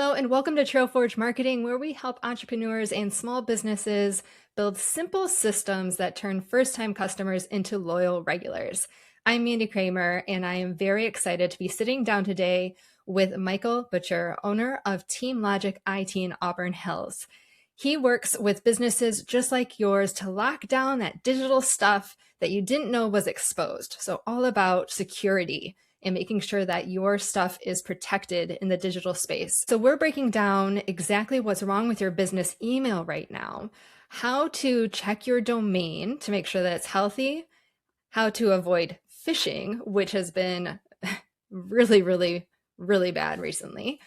Hello, and welcome to Trailforge Marketing, where we help entrepreneurs and small businesses build simple systems that turn first-time customers into loyal regulars. I'm Mandie Kramer, and I am very excited to be sitting down today with Michael Butcher, owner of Team Logic IT in Auburn Hills. He works with businesses just like yours to lock down that digital stuff that you didn't know was exposed. So all about security and making sure that your stuff is protected in the digital space. So we're breaking down exactly what's wrong with your business email right now, how to check your domain to make sure that it's healthy, how to avoid phishing, which has been really bad recently,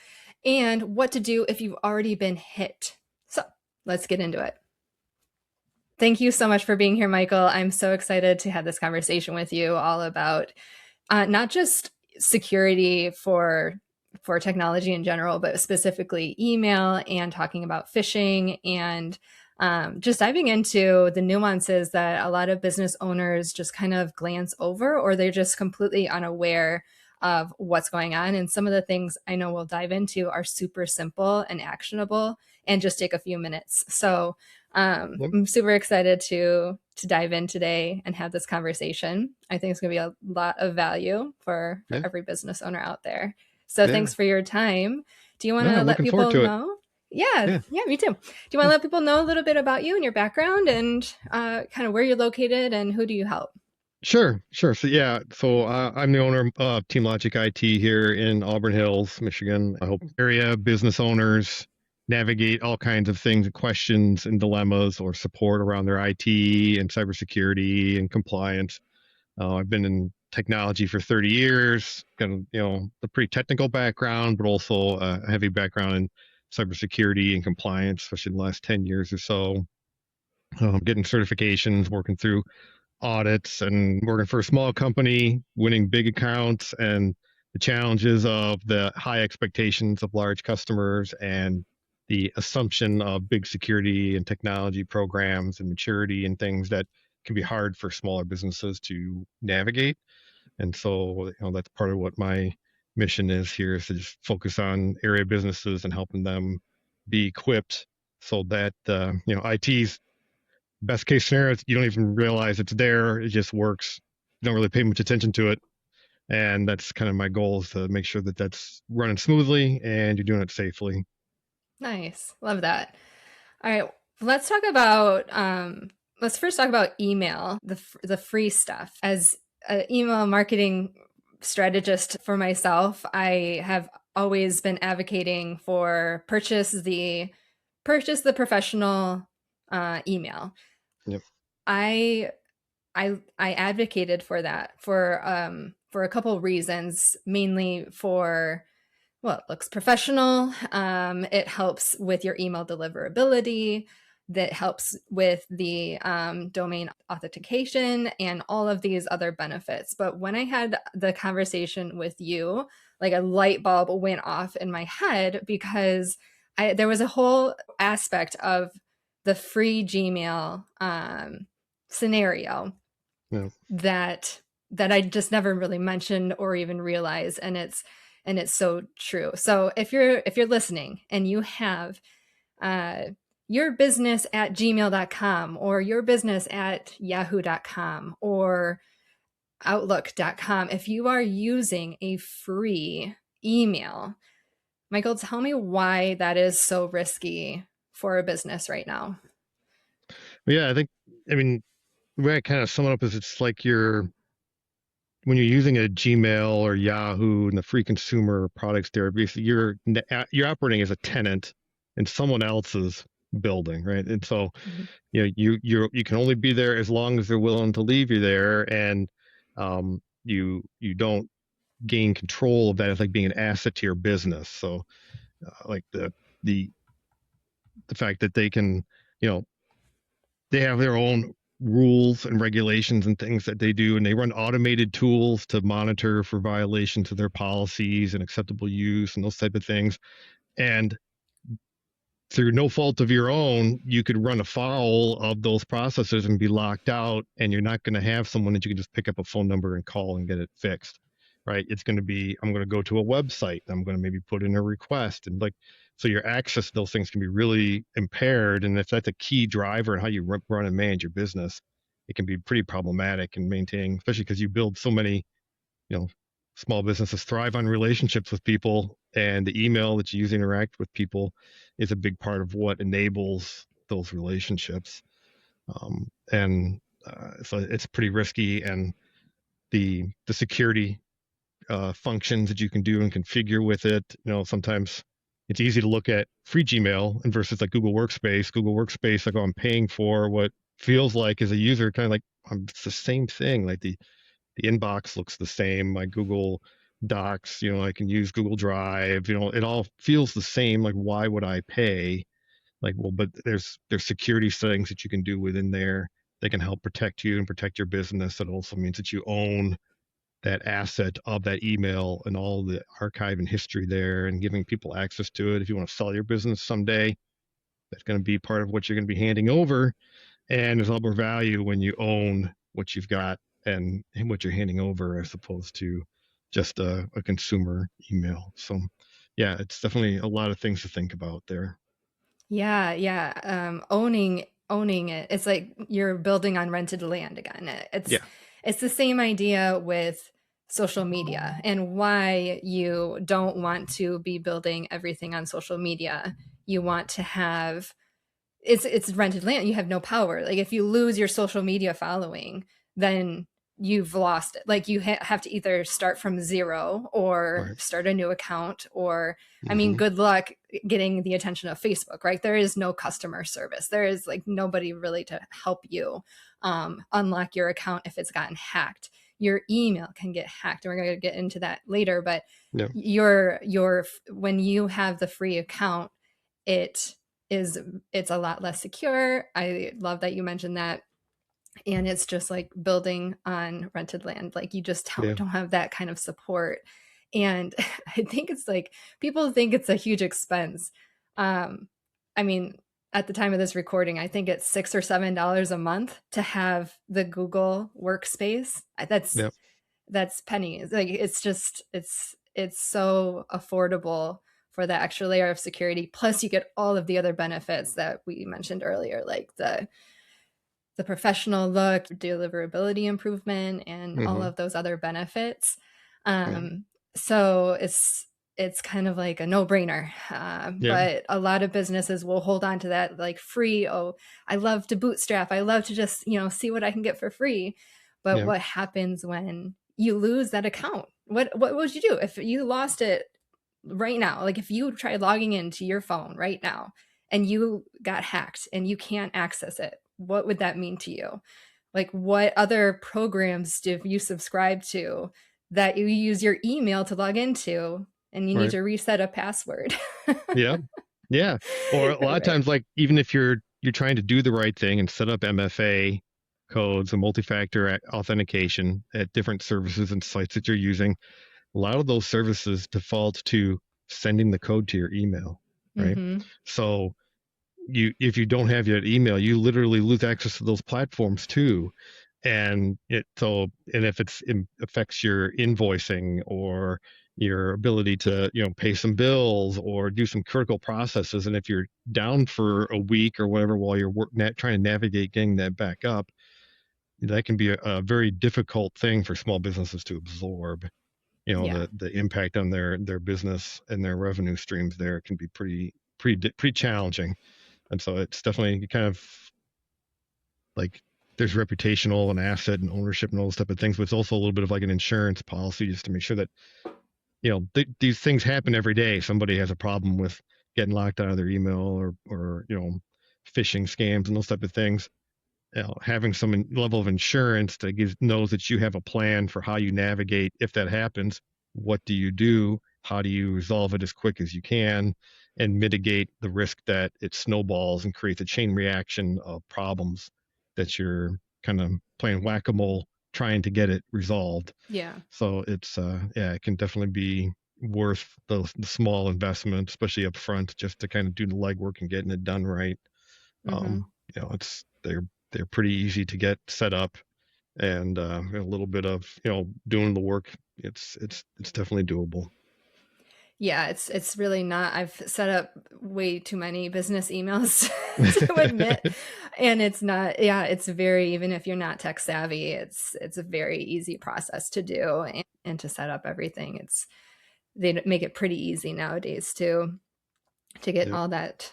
and what to do if you've already been hit. So let's get into it. Thank you so much for being here, Michael. I'm so excited to have this conversation with you all about not just security for technology in general, but specifically email, and talking about phishing, and just diving into the nuances that a lot of business owners just kind of glance over, or they're just completely unaware of what's going on. And some of the things I know we'll dive into are super simple and actionable and just take a few minutes. So I'm super excited to dive in today and have this conversation. I think it's going to be a lot of value for every business owner out there. So thanks for your time. Do you want to let people know? Yeah, me too. Do you want to let people know a little bit about you and your background, and kind of where you're located and who do you help? Sure. So I'm the owner of Team Logic IT here in Auburn Hills, Michigan. I help area business owners navigate all kinds of things, questions and dilemmas, or support around their IT and cybersecurity and compliance. I've been in technology for 30 years, got a pretty technical background, but also a heavy background in cybersecurity and compliance, especially in the last 10 years or so. Getting certifications, working through audits, and working for a small company, winning big accounts, and the challenges of the high expectations of large customers and the assumption of big security and technology programs and maturity and things that can be hard for smaller businesses to navigate. And so, that's part of what my mission is here, is to just focus on area businesses and helping them be equipped so that, IT's best case scenario is you don't even realize it's there. It just works. You don't really pay much attention to it. And that's kind of my goal, is to make sure that that's running smoothly and you're doing it safely. Nice. Love that. All right. Let's talk about, let's first talk about email, the free stuff. As an email marketing strategist for myself, I have always been advocating for purchase the professional email. Yep. I advocated for that for a couple of reasons, mainly for, well, it looks professional. It helps with your email deliverability. That helps with the domain authentication and all of these other benefits. But when I had the conversation with you, like a light bulb went off in my head, because there was a whole aspect of the free Gmail scenario that I just never really mentioned or even realized, and it's so true. So if you're listening and you have your business at gmail.com or your business at yahoo.com or outlook.com, if you are using a free email, Michael, tell me why that is so risky for a business right now. Yeah, I mean, the way I kind of sum it up is, it's like when you're using a Gmail or Yahoo and the free consumer products there, basically you're operating as a tenant in someone else's building, right? And so, you can only be there as long as they're willing to leave you there, and you don't gain control of that. It's like being an asset to your business. So, like the fact that they can, they have their own rules and regulations and things that they do, and they run automated tools to monitor for violations of their policies and acceptable use and those type of things. And through no fault of your own, you could run afoul of those processes and be locked out, and you're not going to have someone that you can just pick up a phone number and call and get it fixed. right? It's going to be, I'm going to go to a website. I'm going to maybe put in a request and like, so your access to those things can be really impaired. And if that's a key driver in how you run and manage your business, it can be pretty problematic in maintaining, especially because you build so many, you know, small businesses thrive on relationships with people, and the email that you use to interact with people is a big part of what enables those relationships. And so it's pretty risky, and the security functions that you can do and configure with it. Sometimes it's easy to look at free Gmail and versus like Google Workspace. Google Workspace, like I'm paying for what feels like as a user, kind of like it's the same thing. Like the inbox looks the same. My Google Docs, I can use Google Drive. It all feels the same. Like, why would I pay? Like, well, but there's security settings that you can do within there that can help protect you and protect your business. That also means that you own that asset of that email and all the archive and history there, and giving people access to it. If you want to sell your business someday, that's going to be part of what you're going to be handing over. And there's a lot more value when you own what you've got and what you're handing over, as opposed to just a consumer email. So yeah, it's definitely a lot of things to think about there. Yeah, yeah. Owning it. It's like you're building on rented land again. Yeah. It's the same idea with social media and why you don't want to be building everything on social media. You want to have it's rented land. You have no power. Like if you lose your social media following, then you've lost it. Like you have to either start from zero or Right. start a new account, or I mean, Mm-hmm. good luck getting the attention of Facebook, right? There is no customer service. There is like nobody really to help you unlock your account if it's gotten hacked. Your email can get hacked, and we're going to get into that later. But Yeah. your when you have the free account, it is it's a lot less secure. I love that you mentioned that. And it's just like building on rented land. Like you just Yeah. don't have that kind of support. And I think it's like people think it's a huge expense. Um, I mean, at the time of this recording, I think it's $6 or $7 a month to have the Google workspace. Yeah. That's pennies. Like it's just it's so affordable for that extra layer of security. Plus, you get all of the other benefits that we mentioned earlier, like the professional look, deliverability improvement, and all Mm-hmm. of those other benefits. Yeah. So it's kind of like a no-brainer. Yeah. But a lot of businesses will hold on to that like free. Oh, I love to bootstrap. I love to just see what I can get for free. But Yeah. what happens when you lose that account? What would you do if you lost it right now? Like if you tried logging into your phone right now and you got hacked and you can't access it, what would that mean to you? Like, what other programs do you subscribe to that you use your email to log into and you need Right. to reset a password? Yeah. Yeah. Or a lot of Right. times, like even if you're trying to do the right thing and set up MFA codes and multi-factor authentication at different services and sites that you're using, a lot of those services default to sending the code to your email, right? Mm-hmm. So if you don't have your email, you literally lose access to those platforms too. And if it affects your invoicing or your ability to pay some bills or do some critical processes, and if you're down for a week or whatever while you're trying to navigate getting that back up, that can be a very difficult thing for small businesses to absorb. Yeah. The impact on their business and their revenue streams there can be pretty challenging. And so it's definitely kind of like there's reputational and asset and ownership and all those type of things, but it's also a little bit of like an insurance policy just to make sure that these things happen every day. Somebody has a problem with getting locked out of their email or phishing scams and those type of things. Having some level of insurance that knows that you have a plan for how you navigate if that happens. What do you do? How do you resolve it as quick as you can and mitigate the risk that it snowballs and creates a chain reaction of problems that you're kind of playing whack-a-mole trying to get it resolved. Yeah. So it can definitely be worth the small investment, especially up front, just to kind of do the legwork and getting it done right. Mm-hmm. It's they're pretty easy to get set up, and a little bit of doing the work it's definitely doable. Yeah, it's really not. I've set up way too many business emails to admit, and it's not. Yeah, it's very, even if you're not tech savvy, it's a very easy process to do and to set up everything. It's they make it pretty easy nowadays too to get Yep. all that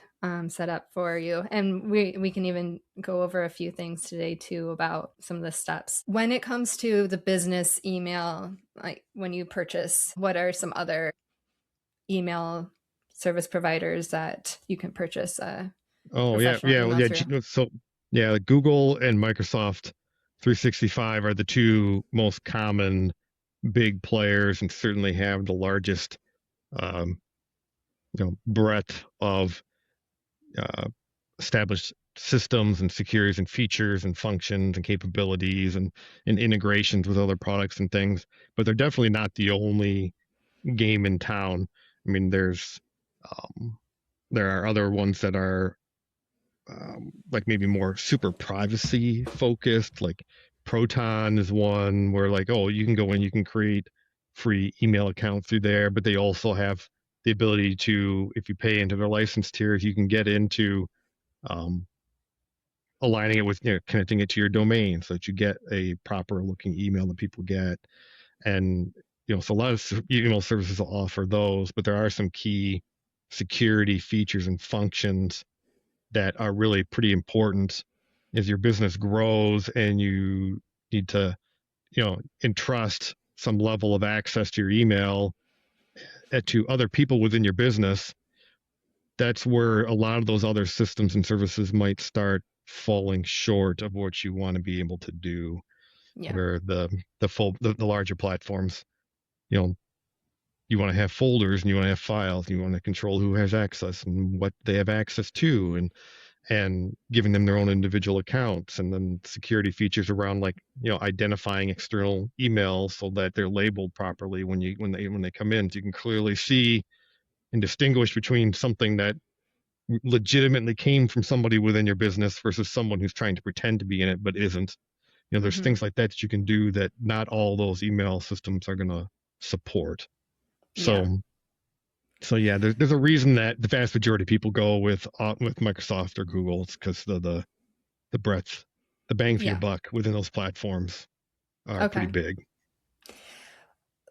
set up for you. And we can even go over a few things today too about some of the steps. When it comes to the business email, like when you purchase, what are some other email service providers that you can purchase Oh yeah, professional yeah, well, email yeah. through? So yeah, Google and Microsoft 365 are the two most common big players, and certainly have the largest um, breadth of uh, established systems and securities and features and functions and capabilities and integrations with other products and things. But they're definitely not the only game in town. I mean, um, there are other ones that are like maybe more super privacy focused, like Proton is one where like, oh, you can go in, you can create free email accounts through there, but they also have the ability to, if you pay into their license tiers, you can get into um, aligning it with, connecting it to your domain so that you get a proper looking email that people get. And, so a lot of email services will offer those, but there are some key security features and functions that are really pretty important as your business grows and you need to, entrust some level of access to your email to other people within your business. That's where a lot of those other systems and services might start falling short of what you want to be able to do, Yeah. where the larger platforms, you know, you want to have folders and you want to have files and you want to control who has access and what they have access to, and giving them their own individual accounts, and then security features around like, identifying external emails so that they're labeled properly when they come in, so you can clearly see and distinguish between something that legitimately came from somebody within your business versus someone who's trying to pretend to be in it but isn't. There's Mm-hmm. things like that that you can do that not all those email systems are going to support. Yeah. So yeah, there's a reason that the vast majority of people go with Microsoft or Google. It's because the breadth, the bang for your Yeah. buck within those platforms are pretty Okay. big.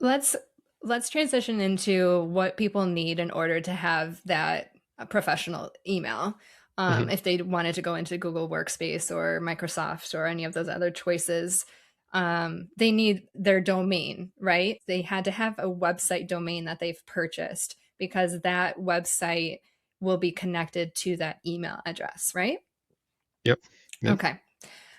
Let's let's transition into what people need in order to have that professional email. Hmm. If they wanted to go into Google Workspace or Microsoft or any of those other choices, they need their domain, right? They had to have a website domain that they've purchased because that website will be connected to that email address, right? Yep. Yep. Okay.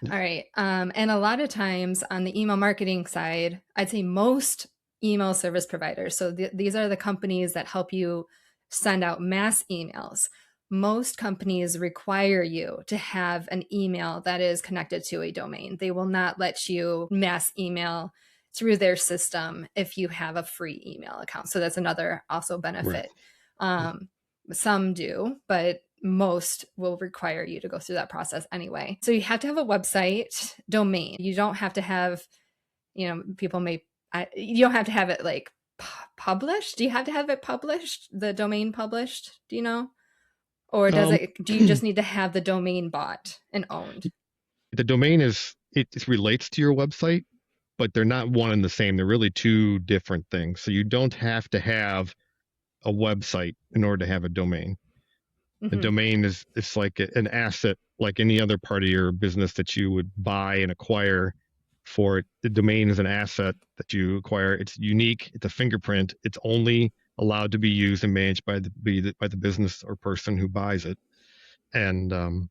Yep. All right. And a lot of times on the email marketing side, I'd say most email service providers, so these are the companies that help you send out mass emails. Most companies require you to have an email that is connected to a domain. They will not let you mass email through their system if you have a free email account. So that's another also Right. benefit. Yep. Some do, but most will require you to go through that process anyway. So you have to have a website domain. You don't have to have, people may, you don't have to have it like published. Do you have to have it published, the domain published? Do you know? Or Um, do you just need to have the domain bought and owned? the domain it relates to your website, but they're not one and the same. They're really two different things. So you don't have to have a website in order to have a domain. The Mm-hmm. domain is it's like an asset, like any other part of your business that you would buy and acquire for it. The domain is an asset that you acquire. It's unique. It's a fingerprint. It's only allowed to be used and managed by the business or person who buys it. And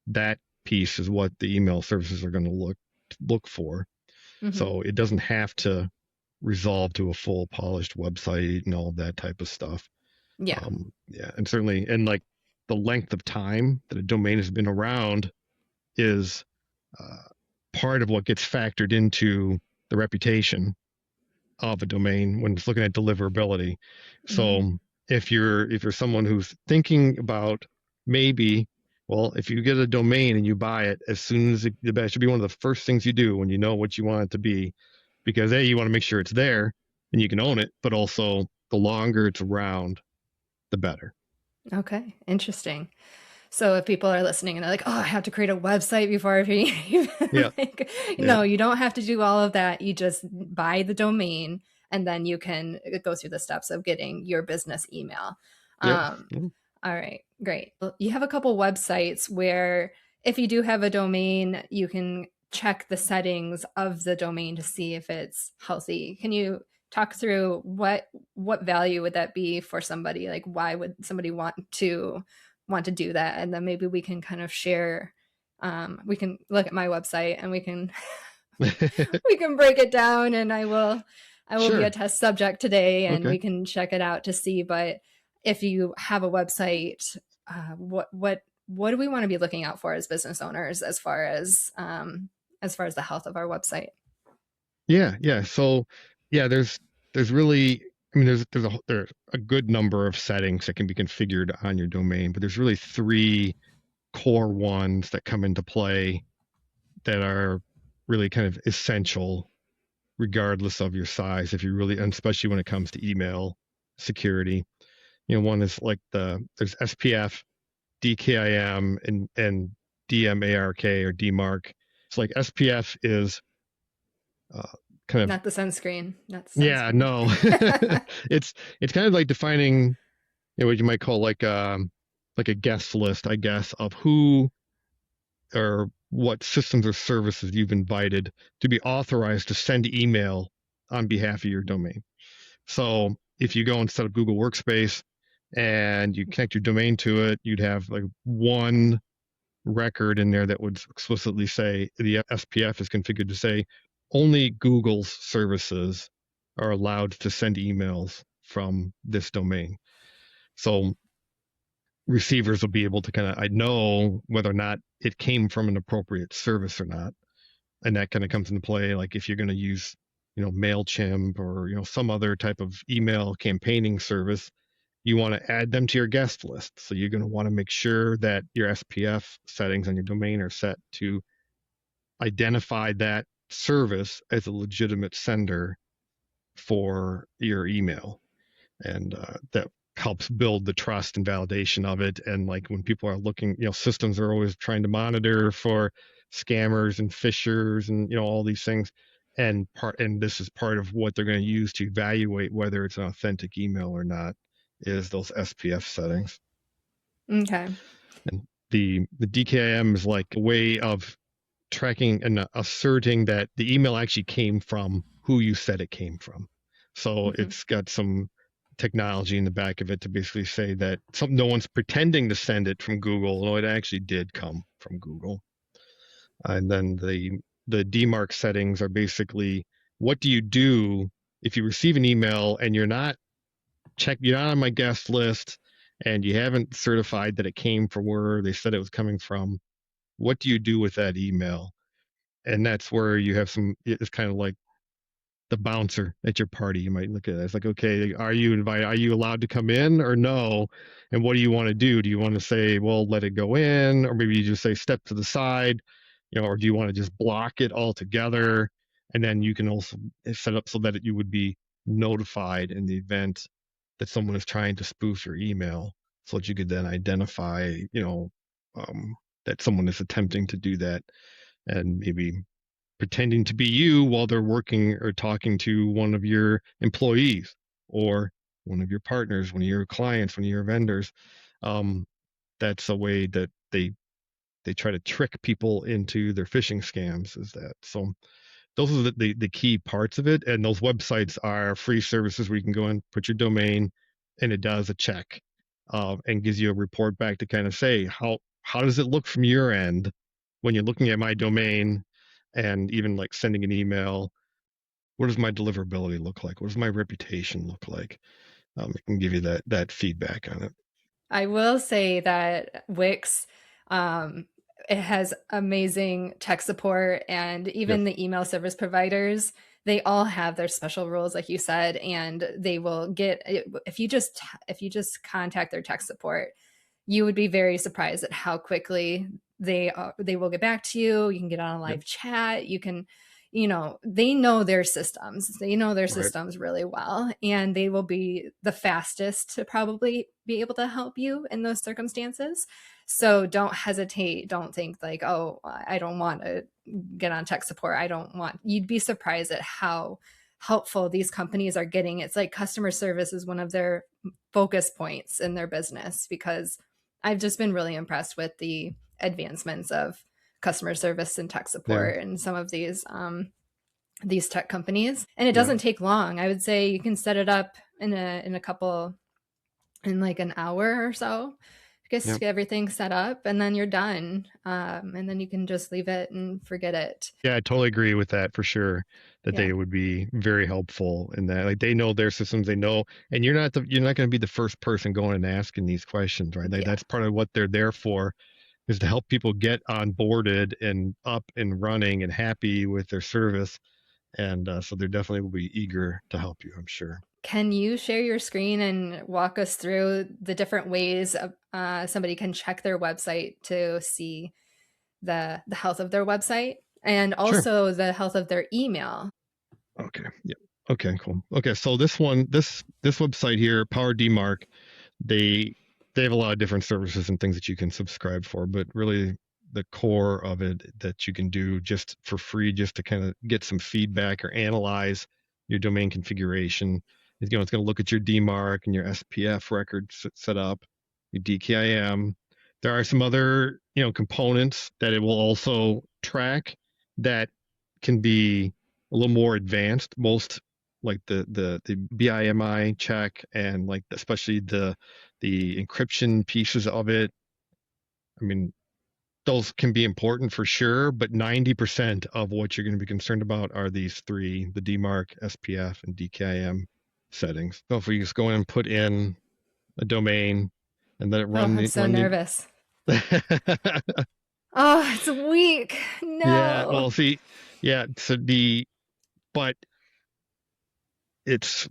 that piece is what the email services are going to look for. Mm-hmm. So it doesn't have to resolve to a full polished website and all of that type of stuff. Yeah. Yeah, and certainly, and like the length of time that a domain has been around is uh, part of what gets factored into the reputation of a domain when it's looking at deliverability. Mm-hmm. So if you're someone who's thinking about maybe, well, if you get a domain and you buy it, as soon as that should be one of the first things you do when you know what you want it to be. because A, you want to make sure it's there and you can own it, but also the longer it's around, the better. Okay, interesting. So if people are listening and they're like, "Oh, I have to create a website before I even Yeah. like," Yeah. no, you don't have to do all of that. You just buy the domain, and then you can go through the steps of getting your business email. Yep. Um, all right, great. Well, you have a couple websites where if you do have a domain, you can check the settings of the domain to see if it's healthy. Can you talk through what value would that be for somebody? Like, why would somebody want to do that? And then maybe we can kind of share. We can look at my website and we can we can break it down, and I will be a Sure. test subject today, and Okay. we can check it out to see. But if you have a website, what do we want to be looking out for as business owners as far as the health of our website? Yeah. Yeah. So yeah, there's really, I mean, there's a good number of settings that can be configured on your domain, but there's really three core ones that come into play that are really kind of essential regardless of your size. If you really, and especially when it comes to email security, one is like there's SPF, DKIM, and DMARK or DMARC. It's like SPF is uh, kind of, Not the sunscreen. Not the yeah, sunscreen. no, it's kind of like defining, what you might call like a guest list, I guess, of who or what systems or services you've invited to be authorized to send email on behalf of your domain. So if you go and set up Google Workspace and you connect your domain to it, you'd have like one record in there that would explicitly say the SPF is configured to say only Google's services are allowed to send emails from this domain. So receivers will be able to kind of, I know whether or not it came from an appropriate service or not. And that kind of comes into play. Like if you're going to use, MailChimp or, some other type of email campaigning service, you want to add them to your guest list. So you're going to want to make sure that your SPF settings on your domain are set to identify that service as a legitimate sender for your email. And that helps build the trust and validation of it. And like when people are looking, systems are always trying to monitor for scammers and phishers and all these things. And this is part of what they're going to use to evaluate whether it's an authentic email or not, is those SPF settings. Okay. And the DKIM is like a way of tracking and asserting that the email actually came from who you said it came from. So Hmm. it's got some technology in the back of it to basically say that no one's pretending to send it from Google, no, it actually did come from Google. And then the DMARC settings are basically, what do you do if you receive an email and you're not on my guest list and you haven't certified that it came from where they said it was coming from? What do you do with that email? And that's where you have it's kind of like the bouncer at your party. You might look at it. It's like, okay, are you invited? Are you allowed to come in or no? And what do you want to do? Do you want to say, well, let it go in? Or maybe you just say step to the side, or do you want to just block it altogether? And then you can also set up so that you would be notified in the event that someone is trying to spoof your email so that you could then identify, that someone is attempting to do that and maybe pretending to be you while they're working or talking to one of your employees or one of your partners, one of your clients, one of your vendors. Um, that's a way that they try to trick people into their phishing scams. Is that so? Those are the key parts of it, and those websites are free services where you can go and put your domain, and it does a check, and gives you a report back to kind of say how does it look from your end when you're looking at my domain, and even like sending an email. What does my deliverability look like? What does my reputation look like? It can give you that feedback on it. I will say that Wix, um, it has amazing tech support, and Yep. even the email service providers, they all have their special rules, like you said, and they will get if you just contact their tech support, you would be very surprised at how quickly they will get back to you. You can get on a Yep. live chat. You can they know their systems. They know their Right. systems really well, and they will be the fastest to probably be able to help you in those circumstances. So don't hesitate. Don't think like, oh, I don't want to get on tech support. I don't want, you'd be surprised at how helpful these companies are getting. It's like customer service is one of their focus points in their business, because I've just been really impressed with the advancements of customer service and tech Yeah. support and some of these tech companies. And it Yeah. doesn't take long. I would say you can set it up in a couple, in like an hour or so, just Yeah. to get everything set up, and then you're done. And then you can just leave it and forget it. Yeah, I totally agree with that for sure. That Yeah. they would be very helpful in that. Like they know their systems, they know, and you're not going to be the first person going and asking these questions, right? Like Yeah. that's part of what they're there for, is to help people get onboarded and up and running and happy with their service. And so they definitely will be eager to help you, I'm sure. Can you share your screen and walk us through the different ways somebody can check their website to see the health of their website, and Sure. also the health of their email? Okay. Yeah. Okay. Cool. Okay. So this website here, Power DMark, they they have a lot of different services and things that you can subscribe for, but really the core of it that you can do just for free, just to kind of get some feedback or analyze your domain configuration. It's going to look at your DMARC and your SPF records set up, your DKIM. There are some other, components that it will also track that can be a little more advanced. Most like the BIMI check, and like especially the encryption pieces of it. I mean, those can be important for sure, but 90% of what you're going to be concerned about are these three: the DMARC, SPF, and DKIM settings. So if we just go in and put in a domain and let it Oh, run I'm the so run the nervous. Oh, it's weak. yeah, No. well, see, yeah, so but it's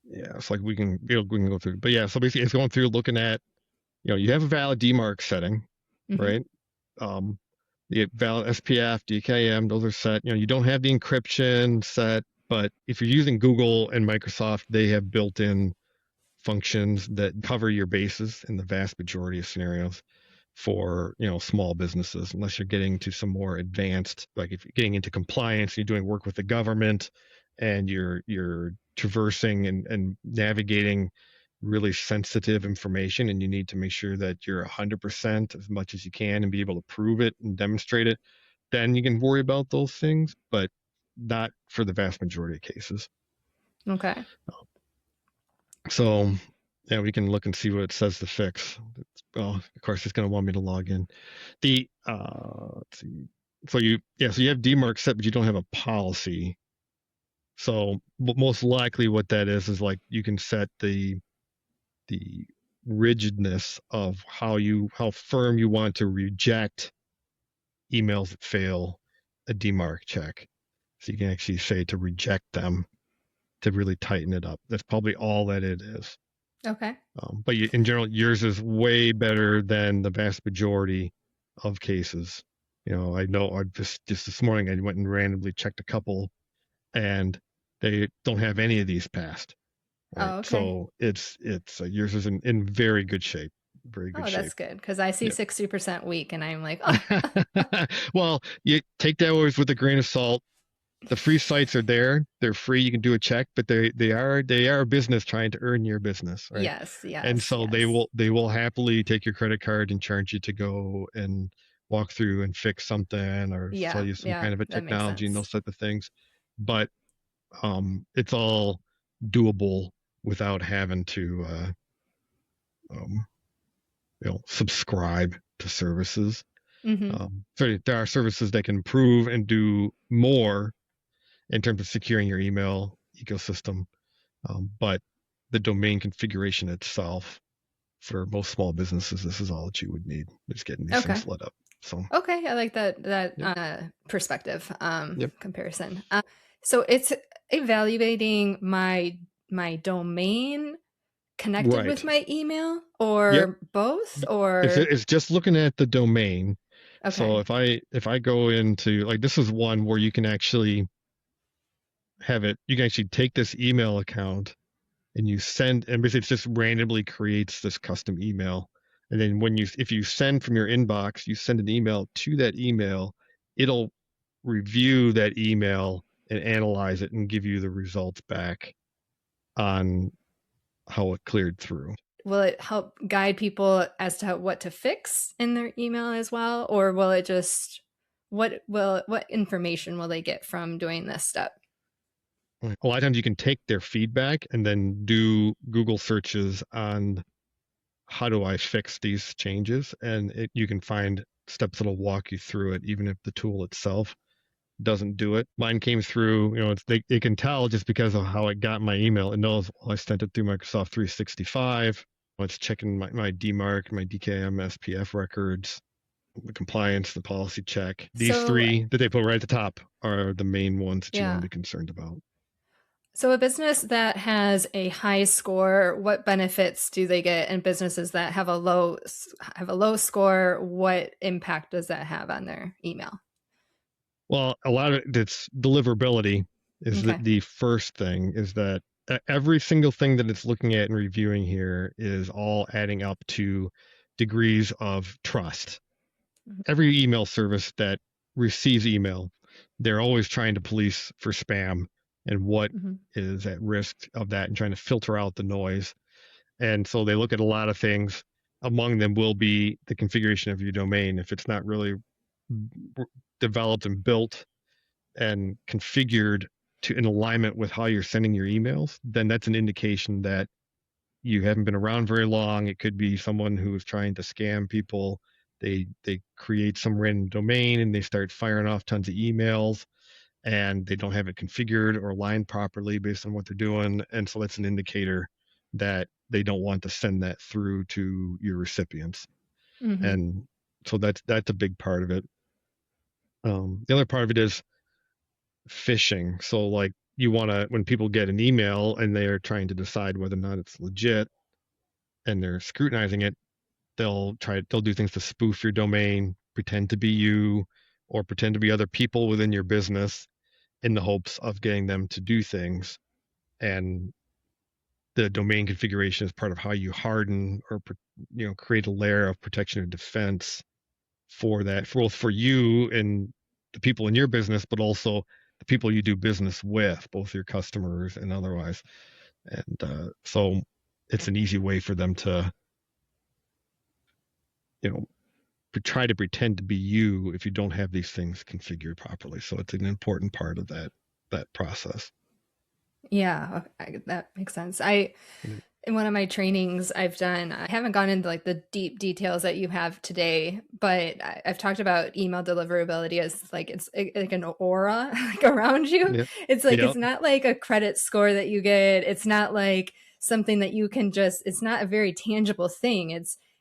yeah, it's like we can go through. But yeah, so basically it's going through looking at, you have a valid DMARC setting, Hmm. right? Um, the valid SPF, DKIM, those are set. You don't have the encryption set, but if you're using Google and Microsoft, they have built-in functions that cover your bases in the vast majority of scenarios for, small businesses, unless you're getting to some more advanced, like if you're getting into compliance, you're doing work with the government, and you're traversing and navigating really sensitive information, and you need to make sure that you're 100% as much as you can and be able to prove it and demonstrate it, then you can worry about those things, but not for the vast majority of cases. Okay. So yeah, we can look and see what it says to fix. Well, of course, it's going to want me to log in. The let's see. So you have DMARC set, but you don't have a policy. So most likely, what that is like you can set the rigidness of how firm you want to reject emails that fail a DMARC check. So you can actually say to reject them to really tighten it up. That's probably all that it is. Okay. But in general, yours is way better than the vast majority of cases. I know I just this morning I went and randomly checked a couple, and they don't have any of these passed. Right, Oh, okay. so it's yours is in very good shape, very good Oh, that's shape. good, because I see Yeah. 60% weak and I'm like, oh. Well, you take that always with a grain of salt. The free sites are there; they're free. You can do a check, but they are a business trying to earn your business, right? Yes, And yes, so they yes. will they will happily take your credit card and charge you to go and walk through and fix something or sell Yeah, you some yeah, kind of a that makes technology and sense. those type of things. But it's all doable without having to um, subscribe to services. Hmm. So there are services that can improve and do more in terms of securing your email ecosystem, but the domain configuration itself, for most small businesses, this is all that you would need, is getting these Okay. things let up. So, Okay, I like that yep, perspective yep, comparison. So it's evaluating my domain connected with right, my email, yep. or both, If or it's just looking at the domain, So Okay. if I go into like this is one where you can actually you can actually take this email account and you send and basically it just randomly creates this custom email. And then if you send from your inbox, you send an email to that email, it'll review that email and analyze it and give you the results back on how it cleared through. Will it help guide people as to what to fix in their email as well, or will it just what information will they get from doing this step? A lot of times you can take their feedback and then do Google searches on how do I fix these changes, and you can find steps that'll walk you through it, even if the tool itself doesn't do it. Mine came through, it can tell just because of how it got my email. It knows, well, I sent it through Microsoft 365. It's checking my DMARC, my DKIM, SPF records, the compliance, the policy check. These So, three that they put right at the top are the main ones that you want to yeah. be concerned about. So a business that has a high score, what benefits do they get? And businesses that have a low score, what impact does that have on their email? Well, a lot of it's deliverability is Okay. the first thing is that every single thing that it's looking at and reviewing here is all adding up to degrees of trust. Mhm. Every email service that receives email, they're always trying to police for spam and what Mhm. is at risk of that and trying to filter out the noise. And so they look at a lot of things. Among them will be the configuration of your domain. If it's not really developed and built and configured to in alignment with how you're sending your emails, then that's an indication that you haven't been around very long. It could be someone who's trying to scam people. They create some random domain and they start firing off tons of emails and they don't have it configured or aligned properly based on what they're doing. And so that's an indicator that they don't want to send that through to your recipients. Mhm. And so that's a big part of it. The other part of it is phishing. So like you want to when people get an email and they are trying to decide whether or not it's legit and they're scrutinizing it, they'll do things to spoof your domain, pretend to be you or pretend to be other people within your business in the hopes of getting them to do things. And the domain configuration is part of how you harden or create a layer of protection or defense for that, for both for you and the people in your business, but also the people you do business with, both your customers and otherwise. And so it's an easy way for them to, you know, try to pretend to be you if you don't have these things configured properly. So it's an important part of that process. Yeah, that makes sense. I in one of my trainings I've done, I haven't gone into like the deep details that you have today, but I've talked about email deliverability as like like an aura like around you. Yeah. It's like Yeah. it's not like a credit score that you get. It's not like something that you can just it's not a very tangible thing.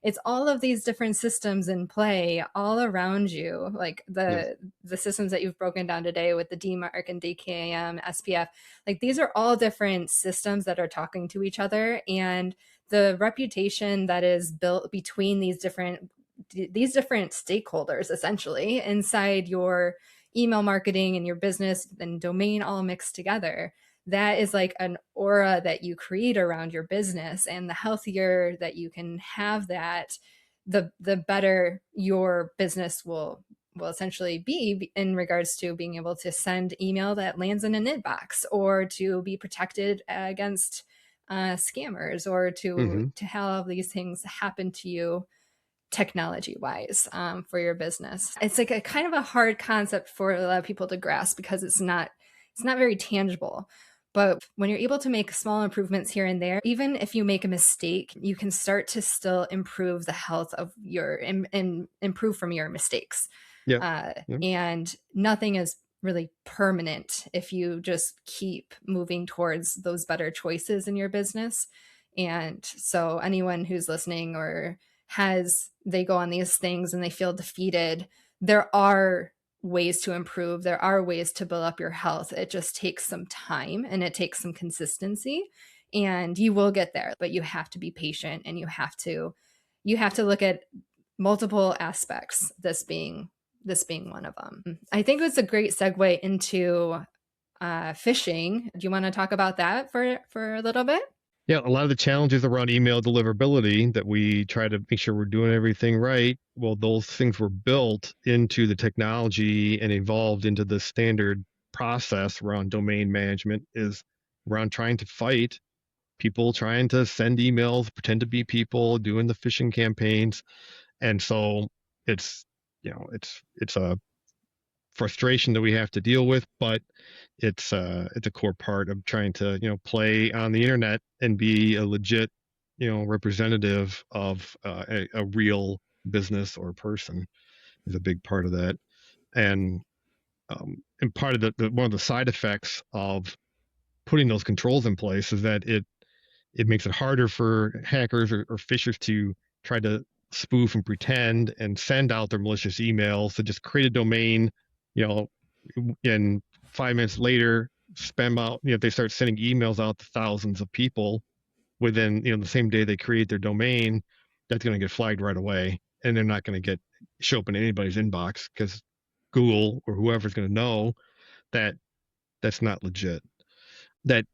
It's all of these different systems in play all around you, like Yeah. the systems that you've broken down today with the DMARC and DKIM, SPF. Like these are all different systems that are talking to each other, and the reputation that is built between these different stakeholders essentially inside your email marketing and your business and domain all mixed together, that is like an aura that you create around your business. And the healthier that you can have that, the better your business will essentially be in regards to being able to send email that lands in an inbox, or to be protected against scammers, or Hmm. to have these things happen to you technology wise, for your business. It's like a kind of a hard concept for a lot of people to grasp because it's not very tangible. But when you're able to make small improvements here and there, even if you make a mistake, you can start to still improve the health of your and improve from your mistakes. Yeah. Yeah. And nothing is really permanent if you just keep moving towards those better choices in your business. And so anyone who's listening or has they go on these things and they feel defeated, there are ways to improve. There are ways to build up your health. It just takes some time and it takes some consistency, and you will get there, but you have to be patient and you have to look at multiple aspects, this being one of them. I think it's a great segue into phishing. Do you want to talk about that for a little bit? Yeah, a lot of the challenges around email deliverability that we try to make sure we're doing everything right. Well, those things were built into the technology and evolved into the standard process around domain management is around trying to fight people trying to send emails, pretend to be people, doing the phishing campaigns. And so it's, it's a frustration that we have to deal with, but it's a core part of trying to play on the internet and be a legit representative of a real business or person is a big part of that. And part of the one of the side effects of putting those controls in place is that it makes it harder for hackers or phishers to try to spoof and pretend and send out their malicious emails to just create a domain, you know, and 5 minutes later spam out, if they start sending emails out to thousands of people within, the same day they create their domain, that's going to get flagged right away. And they're not going to get show up in anybody's inbox because Google or whoever's going to know that that's not legit. That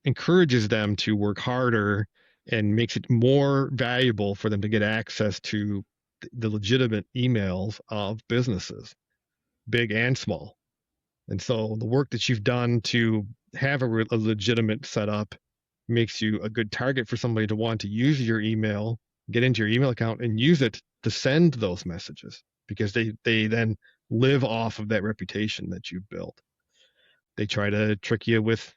encourages them to work harder and makes it more valuable for them to get access to the legitimate emails of businesses, big and small. And so the work that you've done to have a legitimate setup makes you a good target for somebody to want to use your email, get into your email account and use it to send those messages because they then live off of that reputation that you've built. They try to trick you with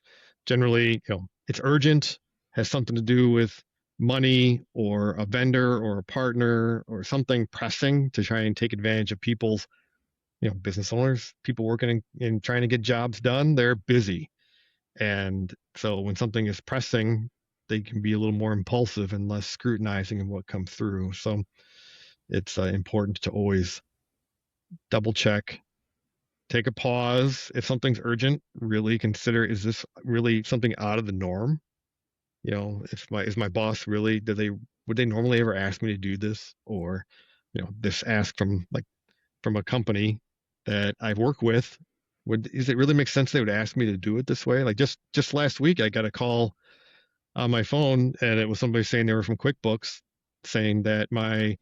generally, it's urgent, has something to do with money or a vendor or a partner or something pressing to try and take advantage of people's, business owners, people working in trying to get jobs done, they're busy. And so when something is pressing, they can be a little more impulsive and less scrutinizing of what comes through. So it's important to always double check, take a pause. If something's urgent, really consider, is this really something out of the norm? If my boss really, would they normally ever ask me to do this? Or, this ask from a company that I've worked with, is it really make sense they would ask me to do it this way? Like just last week, I got a call on my phone and it was somebody saying they were from QuickBooks saying that my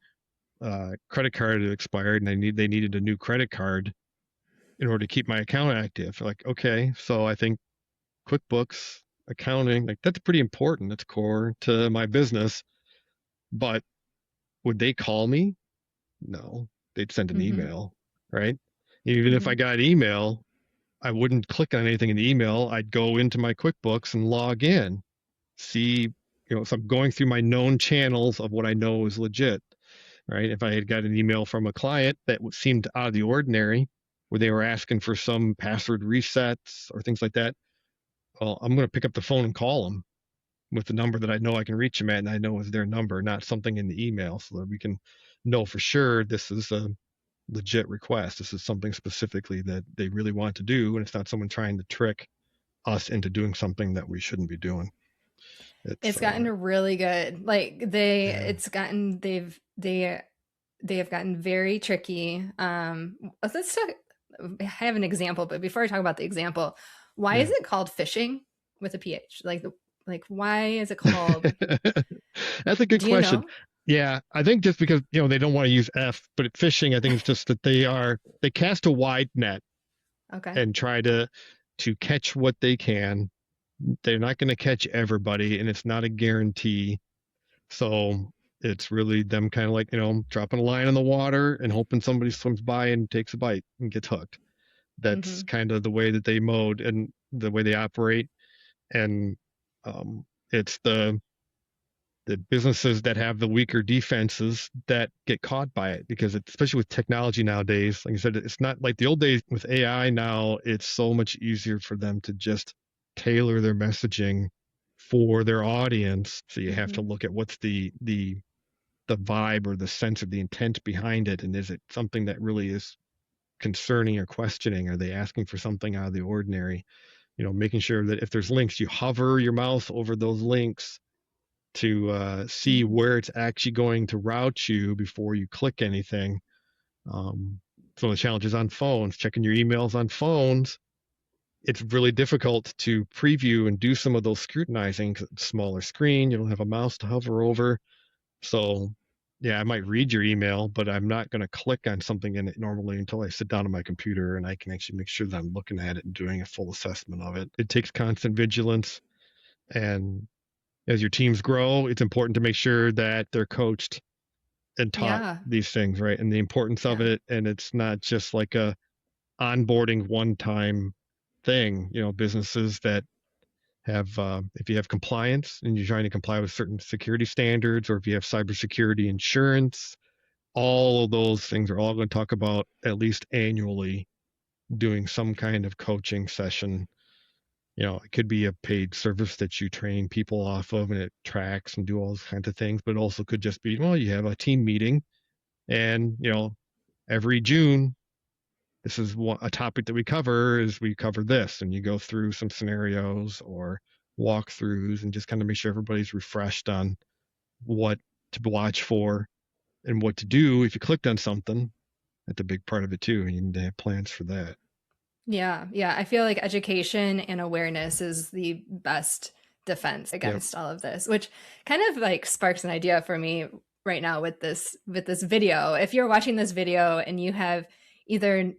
credit card had expired and they needed a new credit card in order to keep my account active. Like, okay, so I think QuickBooks accounting, like that's pretty important. That's core to my business. But would they call me? No, they'd send an Mm-hmm. email, right? Even if Mm-hmm. I got email, I wouldn't click on anything in the email. I'd go into my QuickBooks and log in, see, so I'm going through my known channels of what I know is legit, right? If I had got an email from a client that seemed out of the ordinary, where they were asking for some password resets or things like that, well, I'm going to pick up the phone and call them with the number that I know I can reach them at and I know is their number, not something in the email, so that we can know for sure this is a legit request. This is something specifically that they really want to do, and it's not someone trying to trick us into doing something that we shouldn't be doing. It's It's gotten really good. Like they, yeah, it's gotten they have gotten very tricky. Let's talk. I have an example, but before I talk about the example, why yeah. is it called fishing with a ph? Like why is it called? That's a good Do you question. know? Yeah, I think just because they don't want to use F, but fishing, I think it's just that they cast a wide net Okay. and try to catch what they can. They're not going to catch everybody, and it's not a guarantee. So it's really them kind of like, dropping a line in the water and hoping somebody swims by and takes a bite and gets hooked. That's Mm-hmm. kind of the way that they mode and the way they operate. And it's the businesses that have the weaker defenses that get caught by it because especially with technology nowadays, like I said, it's not like the old days with AI. Now it's so much easier for them to just tailor their messaging for their audience. So you have Mm-hmm. to look at what's the vibe or the sense of the intent behind it, and is it something that really is concerning or questioning? Are they asking for something out of the ordinary? Making sure that if there's links, you hover your mouse over those links to see where it's actually going to route you before you click anything. Some of the challenges on phones, checking your emails on phones, it's really difficult to preview and do some of those scrutinizing 'cause it's a smaller screen. You don't have a mouse to hover over. So, yeah, I might read your email, but I'm not going to click on something in it normally until I sit down on my computer and I can actually make sure that I'm looking at it and doing a full assessment of it. It takes constant vigilance. And as your teams grow, it's important to make sure that they're coached and taught Yeah. these things, right? And the importance of Yeah. it. And it's not just like a onboarding one time thing. Businesses that have, if you have compliance and you're trying to comply with certain security standards, or if you have cybersecurity insurance, all of those things are all going to talk about at least annually doing some kind of coaching session. It could be a paid service that you train people off of and it tracks and do all those kinds of things, but it also could just be, well, you have a team meeting and, every June, this is a topic that we cover is we cover this, and you go through some scenarios or walkthroughs and just kind of make sure everybody's refreshed on what to watch for and what to do if you clicked on something. That's a big part of it too, and you need to have plans for that. Yeah, yeah. I feel like education and awareness is the best defense Yep. against all of this, which kind of like sparks an idea for me right now with this video. If you're watching this video and you have either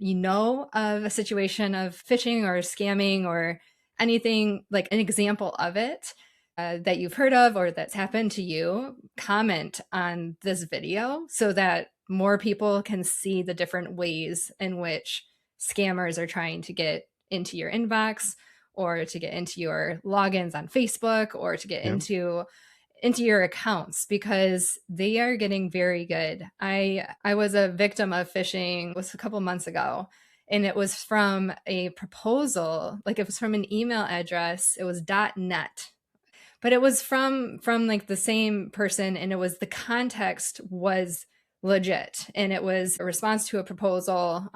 of a situation of phishing or scamming or anything like an example of it that you've heard of or that's happened to you, comment on this video so that more people can see the different ways in which scammers are trying to get into your inbox or to get into your logins on Facebook or to get Yep. into your accounts because they are getting very good. I was a victim of phishing. It was a couple months ago, and it was from a proposal, like it was from an email address. It was .net, but it was from like the same person, and it was the context was legit, and it was a response to a proposal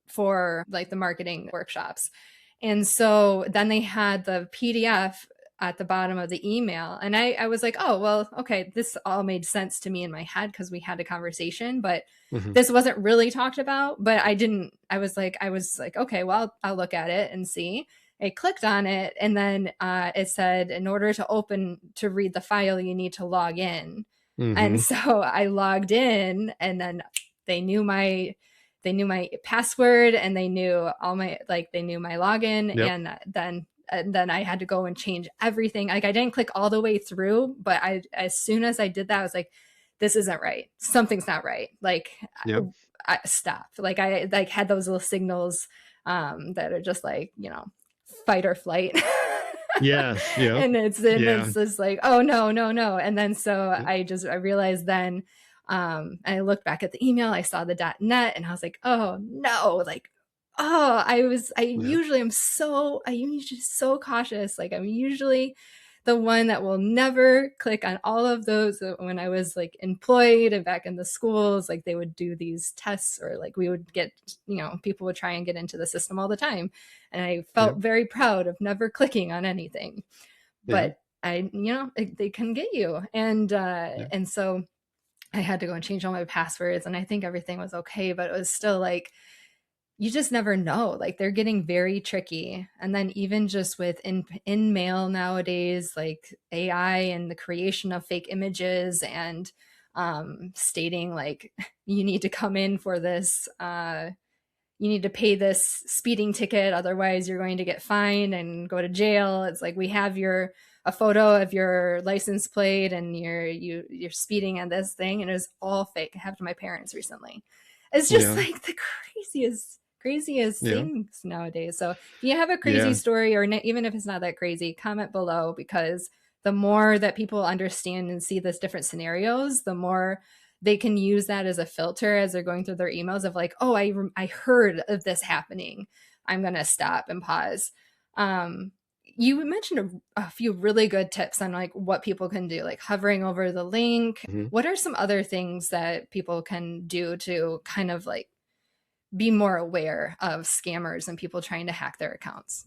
for like the marketing workshops. And so then they had the PDF at the bottom of the email. And I was like, oh, well, okay, this all made sense to me in my head because we had a conversation, but Mm-hmm. this wasn't really talked about. But I was like, okay, well, I'll look at it and see. I clicked on it, and then it said, in order to read the file, you need to log in. And Mm-hmm. so I logged in, and then they knew my password, and they knew they knew my login. Yep. And then I had to go and change everything. Like I didn't click all the way through, but as soon as I did that, I was like, this isn't right. Something's not right. Like Yep. I stopped. Like I like had those little signals that are just like, fight or flight. Yes. Yep. And it's Yeah. just like, oh no, no, no. And then so Yep. I realized then, and I looked back at the email, I saw the .net, and I was like, oh no, like, oh, Yep. I'm usually so cautious. Like I'm usually the one that will never click on all of those. When I was like employed and back in the schools, like they would do these tests, or like we would get, people would try and get into the system all the time. And I Yep. felt very proud of never clicking on anything. Yep. But they can get you. And Yep. and so I had to go and change all my passwords, and I think everything was okay, but it was still like, you just never know. Like they're getting very tricky. And then even just with in mail nowadays, like AI and the creation of fake images and stating like you need to come in for this you need to pay this speeding ticket, otherwise you're going to get fined and go to jail. It's like, we have a photo of your license plate and you're speeding on this thing, and it was all fake. It happened to my parents recently. It's just Yeah. like the craziest Yeah. things nowadays. So if you have a crazy Yeah. story, or even if it's not that crazy, comment below, because the more that people understand and see this different scenarios, the more they can use that as a filter as they're going through their emails of like, oh, I heard of this happening. I'm going to stop and pause. You mentioned a few really good tips on like what people can do, like hovering over the link. Mm-hmm. What are some other things that people can do to kind of like be more aware of scammers and people trying to hack their accounts?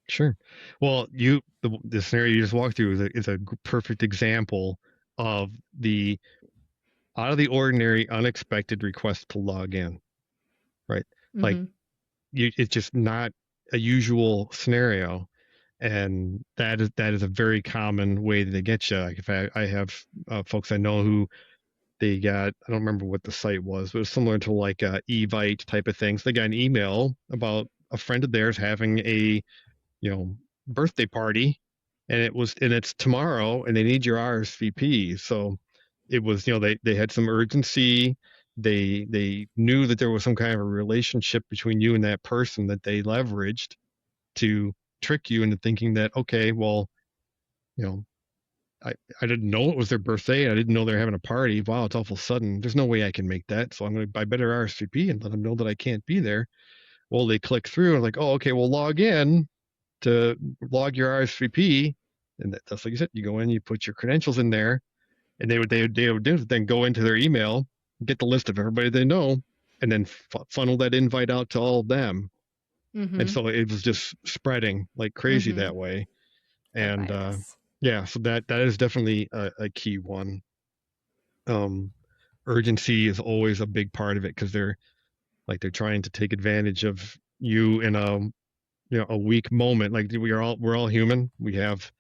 Sure. Well, the scenario you just walked through is a perfect example of the out of the ordinary, unexpected request to log in, right? Like Mm-hmm. it's just not a usual scenario, and that is a very common way that they get you. Like if I have folks I know who they got, I don't remember what the site was, but it was similar to like Evite type of things. They got an email about a friend of theirs having a you know, birthday party, and it's tomorrow, and they need your RSVP. So it was, they had some urgency. They knew that there was some kind of a relationship between you and that person that they leveraged to trick you into thinking that, okay, well, you know, I, I didn't know it was their birthday. I didn't know they're having a party. Wow, it's awful sudden. There's no way I can make that. So I better RSVP and let them know that I can't be there. Well, they click through and like, oh, okay, well, log in to log your RSVP, and that's like you said. You go in, you put your credentials in there, and they would do then go into their email, get the list of everybody they know, and then funnel that invite out to all of them. And Mm-hmm. so it was just spreading like crazy Mm-hmm. that way. The And virus. yeah, so that is definitely a key one. Um, Urgency is always a big part of it because they're trying to take advantage of you in a weak moment. Like we're all human. We have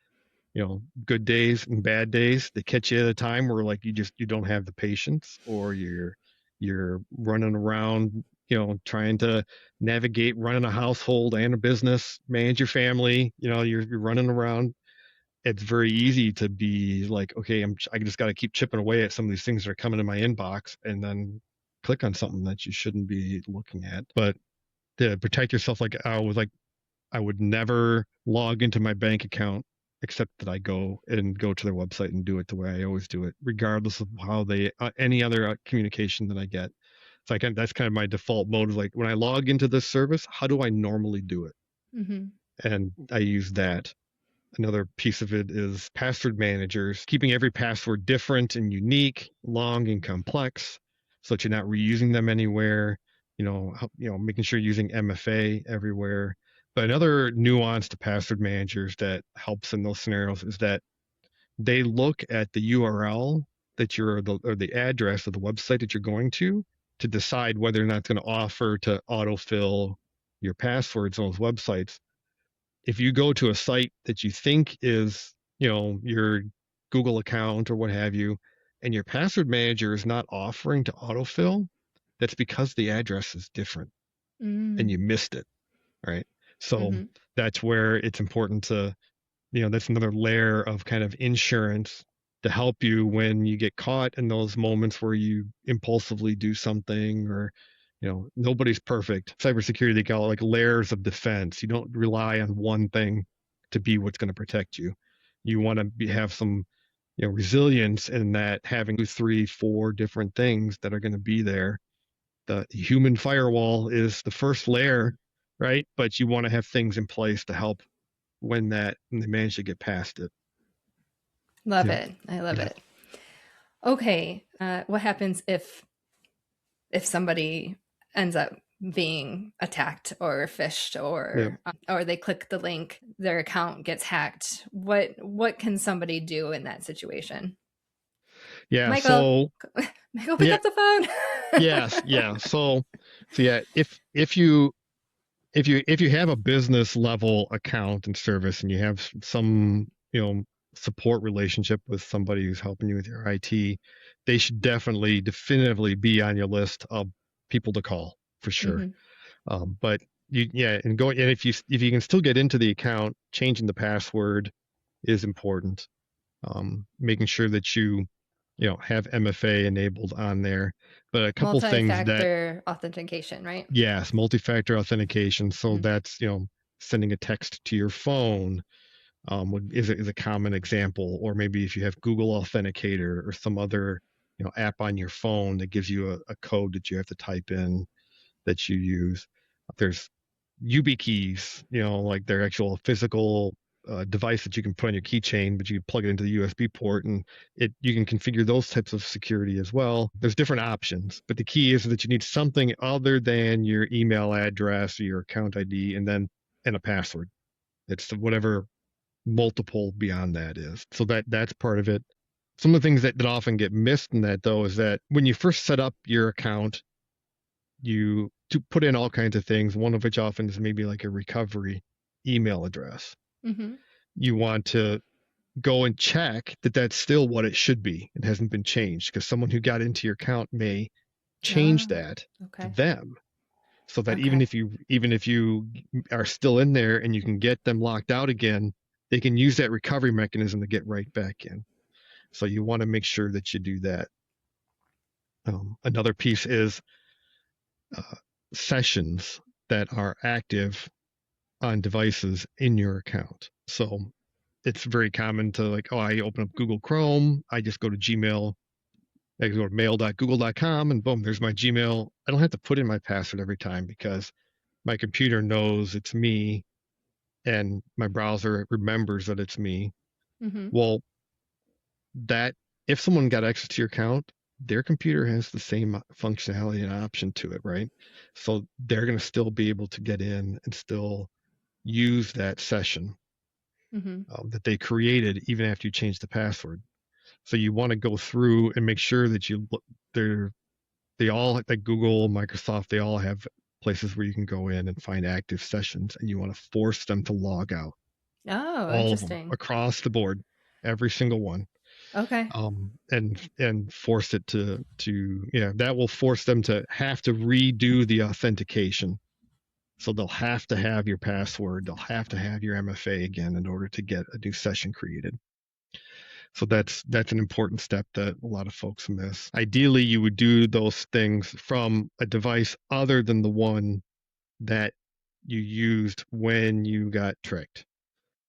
good days and bad days. They catch you at a time where like you don't have the patience, or you're running around, trying to navigate running a household and a business, manage your family. You're running around. It's very easy to be like, okay, I just got to keep chipping away at some of these things that are coming in my inbox, and then click on something that you shouldn't be looking at. But to protect yourself, I would never log into my bank account except that I go to their website and do it the way I always do it, regardless of how any other communication that I get. So that's kind of my default mode, is like when I log into this service, how do I normally do it? Mm-hmm. And I use that. Another piece of it is password managers, keeping every password different and unique, long and complex, so that you're not reusing them anywhere. Making sure you're using MFA everywhere. But another nuance to password managers that helps in those scenarios is that they look at the URL or the address of the website that you're going to decide whether or not it's going to offer to autofill your passwords on those websites. If you go to a site that you think is, your Google account or what have you, and your password manager is not offering to autofill, that's because the address is different and Mm. you missed it, right? So Mm-hmm. that's where it's important to, that's another layer of kind of insurance to help you when you get caught in those moments where you impulsively do something, or nobody's perfect. Cybersecurity, they call it like layers of defense. You don't rely on one thing to be what's going to protect you. You want to have some resilience in that, having two, three, four different things that are going to be there. The human firewall is the first layer, right? But you want to have things in place to help when they manage to get past it. Love Yeah. it. I love Yeah. it. Okay. What happens if somebody ends up being attacked or phished, Yeah. or they click the link, their account gets hacked? What can somebody do in that situation? Yeah. Michael, So Michael, pick yeah. up the phone. Yes. Yeah. So yeah, if you have a business level account and service, and you have some support relationship with somebody who's helping you with your IT, they should definitely definitively be on your list of people to call for sure. Mm-hmm. But and if you can still get into the account, changing the password is important. Making sure that you have MFA enabled on there. But a couple things that, Multi-factor authentication, right? yes, multi-factor authentication. So Mm-hmm. that's sending a text to your phone, is a common example. Or maybe if you have Google Authenticator or some other app on your phone that gives you a code that you have to type in that you use. There's YubiKeys, like their actual physical device that you can put on your keychain, but you can plug it into the USB port, and you can configure those types of security as well. There's different options, but the key is that you need something other than your email address or your account ID, and a password. It's whatever multiple beyond that is. So that's part of it. Some of the things that often get missed in that though is that when you first set up your account, you to put in all kinds of things, one of which often is maybe like a recovery email address. Mm-hmm. You want to go and check that that's still what it should be. It hasn't been changed because someone who got into your account may change Oh, that to okay. them. So that Okay. even if you are still in there and you can get them locked out again, they can use that recovery mechanism to get right back in. So you want to make sure that you do that. Another piece is uh, sessions that are active on devices in your account. So it's very common to like, oh, I open up Google Chrome, I just go to Gmail, I go to mail.google.com and boom, there's my Gmail. I don't have to put in my password every time because my computer knows it's me and my browser remembers that it's me. Mm-hmm. Well, that if someone got access to your account, their computer has the same functionality and option to it, right? So they're going to still be able to get in and still use that session Mm-hmm. that they created even after you change the password. So you want to go through and make sure that they're they all like Google, Microsoft, they all have places where you can go in and find active sessions, and you want to force them to log out, Oh, all of them interesting. across the board, every single one, Okay. and force it to yeah, that will force them to have to redo the authentication. So they'll have to have your password, they'll have to have your MFA again in order to get a new session created. So that's an important step that a lot of folks miss. Ideally, you would do those things from a device other than the one that you used when you got tricked,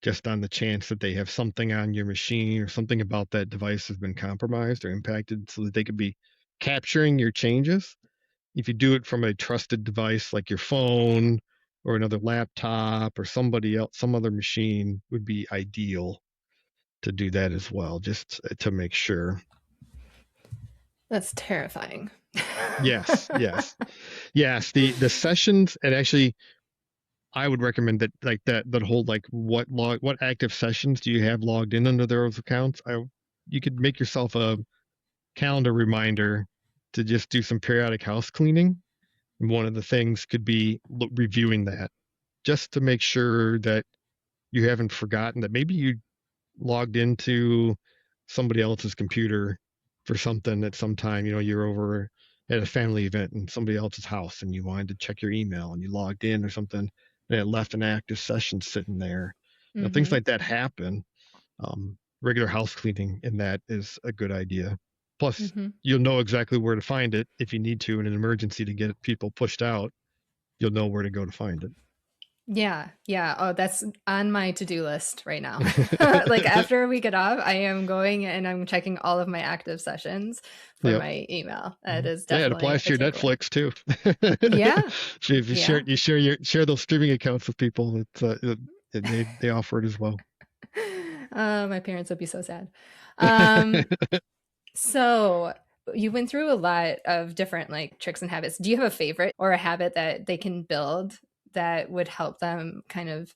just on the chance that they have something on your machine or something about that device has been compromised or impacted so that they could be capturing your changes. If you do it from a trusted device like your phone or another laptop or somebody else, some other machine would be ideal to do that as well, just to make sure. That's terrifying. Yes, yes, yes. The sessions, and actually, I would recommend that like that whole like what active sessions do you have logged in under those accounts? You could make yourself a calendar reminder to just do some periodic house cleaning. And one of the things could be reviewing that just to make sure that you haven't forgotten that maybe you logged into somebody else's computer for something at some time. You know, you're over at a family event in somebody else's house and you wanted to check your email and you logged in or something and it left an active session sitting there. You know, things Mm-hmm. like that happen. Regular house cleaning in that is a good idea. Plus, Mm-hmm. you'll know exactly where to find it if you need to in an emergency to get people pushed out. You'll know where to go to find Yeah, yeah. Oh, that's on my to-do list right now. Like it. after we get off, I am going and I'm checking all of my active sessions for Yep. my email. That is Yeah, it definitely applies a to your takeaway. Netflix too. Yeah, So if yeah. share those streaming accounts with people, they offer it as well. My parents would be so sad. Um, so you went through a lot of different like tricks and habits. Do you have a favorite or a habit that they can build that would help them kind of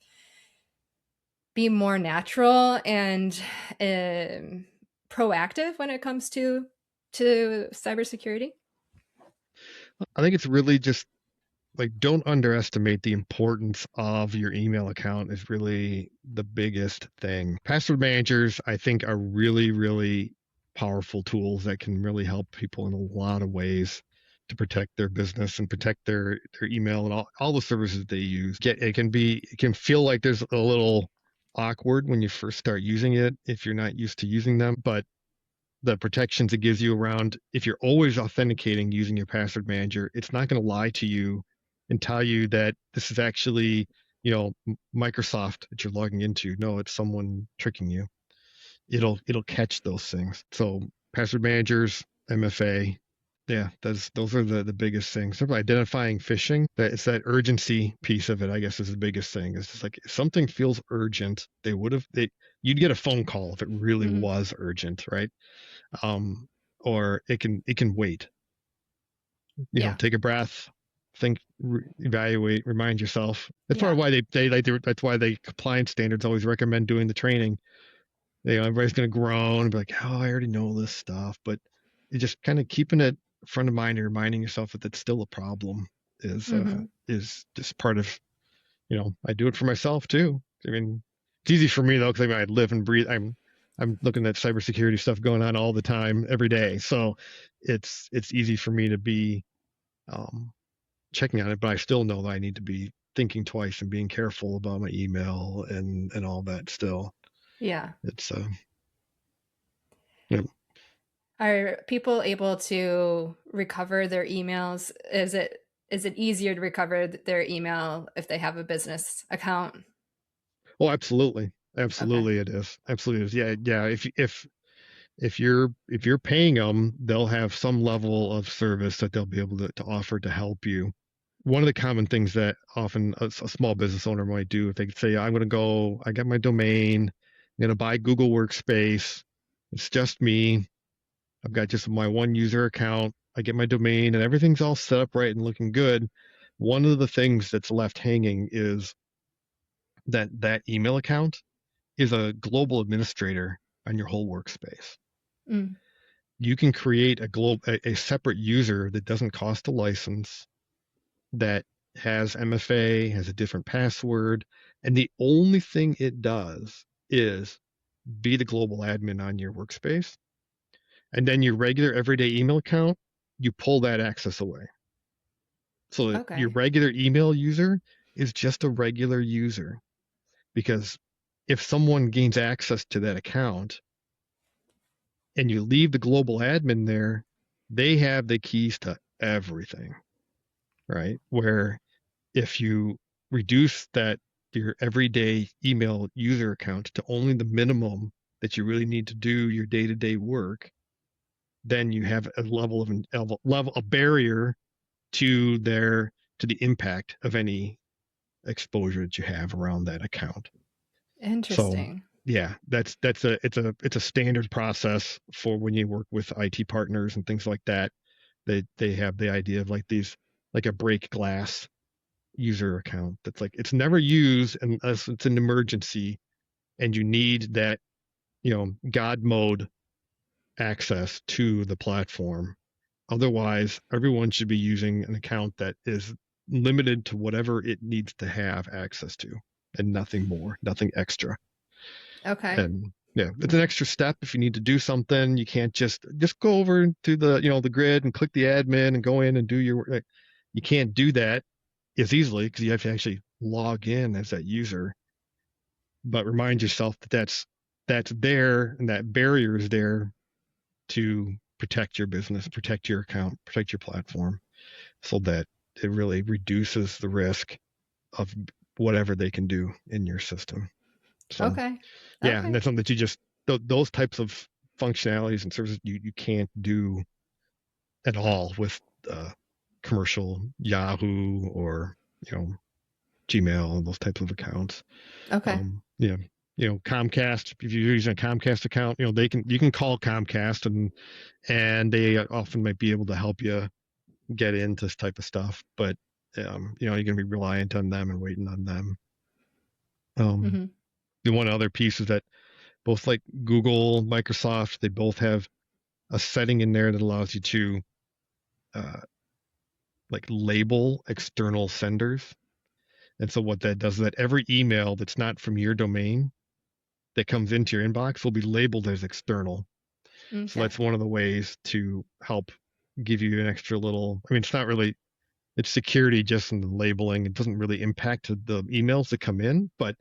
be more natural and um, proactive when it comes to cybersecurity? I think it's really just like don't underestimate the importance of your email account is really the biggest thing. Password managers, I think, are really, really powerful tools that can really help people in a lot of ways to protect their business and protect their email and all the services they use. It can feel like there's a little awkward when you first start using it if you're not used to using them, but the protections it gives you around if you're always authenticating using your password manager, it's not going to lie to you and tell you that this is actually, Microsoft that you're logging into. No, it's someone tricking you. It'll catch those things. So password managers, MFA, yeah, those are the biggest things. Sort of identifying phishing. That it's that urgency piece of it, I guess, is the biggest thing. It's just like if something feels urgent, you'd get a phone call if it really Mm-hmm. was urgent, right? um, or it can wait. Yeah. Take a breath, think, evaluate, remind yourself. That's part of Yeah. why that's why the compliance standards always recommend doing the training. Everybody's going to groan and be like, oh, I already know this stuff. But you just kind of keeping it front of mind and reminding yourself that it's still a problem Hmm. is just part of, I do it for myself too. I mean, it's easy for me though, because I mean, I live and breathe. I'm looking at cybersecurity stuff going on all the time, every day. So it's easy for me to be um, checking on it, but I still know that I need to be thinking twice and being careful about my email and all that. Still, Yeah. it's you know, Are people able to recover their emails? Is it easier to recover their email if they have a business account? oh, absolutely, Okay. absolutely, it is, absolutely it is. Yeah, yeah. If you're paying them, they'll have some level of service that they'll be able to offer to help you. One of the common things that often a small business owner might do, if they could say, I'm going to go, I got my domain, I'm going to buy Google Workspace. It's just me. I've got just my one user account. I get my domain and everything's all set up right and looking good. One of the things that's left hanging is that email account is a global administrator on your whole workspace. Mm. You can create a separate user that doesn't cost a license, that has MFA, has a different password, and the only thing it does is be the global admin on your workspace. And then your regular everyday email account, you pull that access away. So that your Okay. regular email user is just a regular user. Because if someone gains access to that account and you leave the global admin there, they have the keys to everything, right? Where if you reduce that your everyday email user account to only the minimum that you really need to do your day-to-day work, then you have a level a barrier to the impact of any exposure that you have around that account. So Interesting. yeah, it's a standard process for when you work with IT partners and things like that. They have the idea of like these, like a break glass user account that's like it's never used unless it's an emergency and you need that, God mode access to the platform. Otherwise, everyone should be using an account that is limited to whatever it needs to have access to and nothing more, nothing extra. Okay. And yeah, it's an extra step if you need to do something. You can't just go over to the grid and click the admin and go in and do your work. You can't do that as easily because you have to actually log in as that user. But remind yourself that that's there and that barrier is there to protect your business, protect your account, protect your platform, so that it really reduces the risk of whatever they can do in your system. So Okay. yeah, and Okay. that's something that you just those types of functionalities and services you can't do at all with commercial Yahoo or Gmail and those types of accounts. Okay. Yeah, Comcast. If you're using a Comcast account, you can call Comcast and they often might be able to help you get into this type of stuff. But you're going to be reliant on them and waiting on them. Um, Hmm. the one other piece is that both like Google, Microsoft, they both have a setting in there that allows you to uh, like label external senders. And so what that does is that every email that's not from your domain that comes into your inbox will be labeled as external. So Okay. that's one of the ways to help give you an extra little. I mean, it's not really, it's security just in the labeling. It doesn't really impact the emails that come in. But